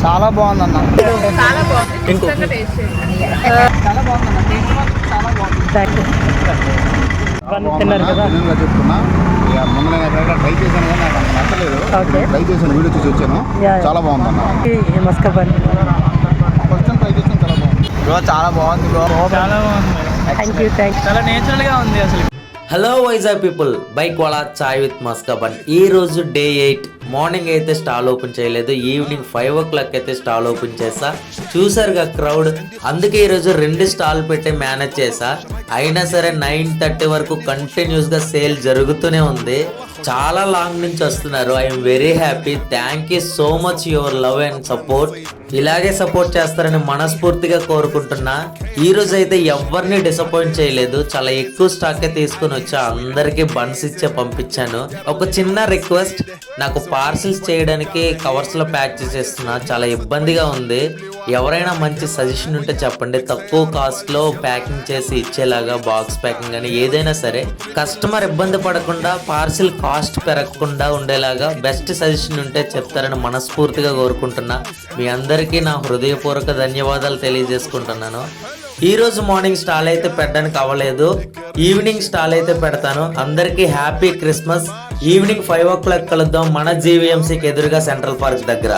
చాలా బాగుందన్న. చాలా బాగుంది. ఖచ్చితంగా టేస్ట్ చేయండి. చాలా బాగుందన్న. టేస్ట్ మాత్రం చాలా బాగుంది. తిన్నారు కదా చెప్తున్నా. మొన్న నేను ఎక్కడ ట్రై చేశాను కానీ నాకు అంత నచ్చలేదు. ట్రై చేశాను, వీడియో చూసి వచ్చాను. చాలా బాగుందన్న. మస్కాబన్ ఫస్ట్ టైం ట్రై చేసాను, చాలా బాగుంది బ్రో. చాలా బాగుంది బ్రో. చాలా బాగుంది. Thank you. చాలా నేచురల్ గా ఉంది అసలు. హలో వైజాగ్ పీపుల్, బైక్ వాలా చాయ్ విత్ మస్కాబన్. ఈ రోజు డే 8. మార్నింగ్ అయితే స్టాల్ ఓపెన్ చేయలేదు, ఈవినింగ్ 5 o'clock అయితే స్టాల్ ఓపెన్ చేసా. చూసారుగా క్రౌడ్, అందుకే ఈరోజు 2 స్టాల్ పెట్టి మేనేజ్ చేసా. అయినా సరే 9:30 వరకు కంటిన్యూస్ గా సేల్ జరుగుతూనే ఉంది. చాలా లాంగ్ నుంచి వస్తున్నారు. I'm very happy. Thank you so much your love and support. ఇలాగే సపోర్ట్ చేస్తారని మనస్ఫూర్తిగా కోరుకుంటున్నా. ఈ రోజు అయితే ఎవరిని డిసప్పాయింట్ చేయలేదు. చాలా ఎక్కువ స్టాకే తీసుకుని వచ్చా. అందరికి బన్స్ ఇచ్చే పంపించాను. ఒక చిన్న రిక్వెస్ట్, నాకు పార్సిల్స్ చేయడానికి కవర్స్ లో ప్యాక్ చేసేస్తున్నా. చాలా ఇబ్బందిగా ఉంది. ఎవరైనా మంచి సజెషన్ ఉంటే చెప్పండి. తక్కువ కాస్ట్ లో ప్యాకింగ్ చేసి ఇచ్చేలాగా, బాక్స్ ప్యాకింగ్ అని ఏదైనా సరే, కస్టమర్ ఇబ్బంది పడకుండా, పార్సిల్ కాస్ట్ పెరగకుండా ఉండేలాగా బెస్ట్ సజెషన్ ఉంటే చెప్తారని మనస్ఫూర్తిగా కోరుకుంటున్నా. మీ అందరికీ నా హృదయపూర్వక ధన్యవాదాలు తెలియజేసుకుంటున్నాను. ఈ రోజు మార్నింగ్ స్టాల్ అయితే పెట్టడానికి అవ్వలేదు, ఈవినింగ్ స్టాల్ అయితే పెడతాను. అందరికీ హ్యాపీ క్రిస్మస్. ఈవినింగ్ 5 o'clock కలుద్దాం మన జీవీఎంసీకి ఎదురుగా సెంట్రల్ పార్క్ దగ్గర.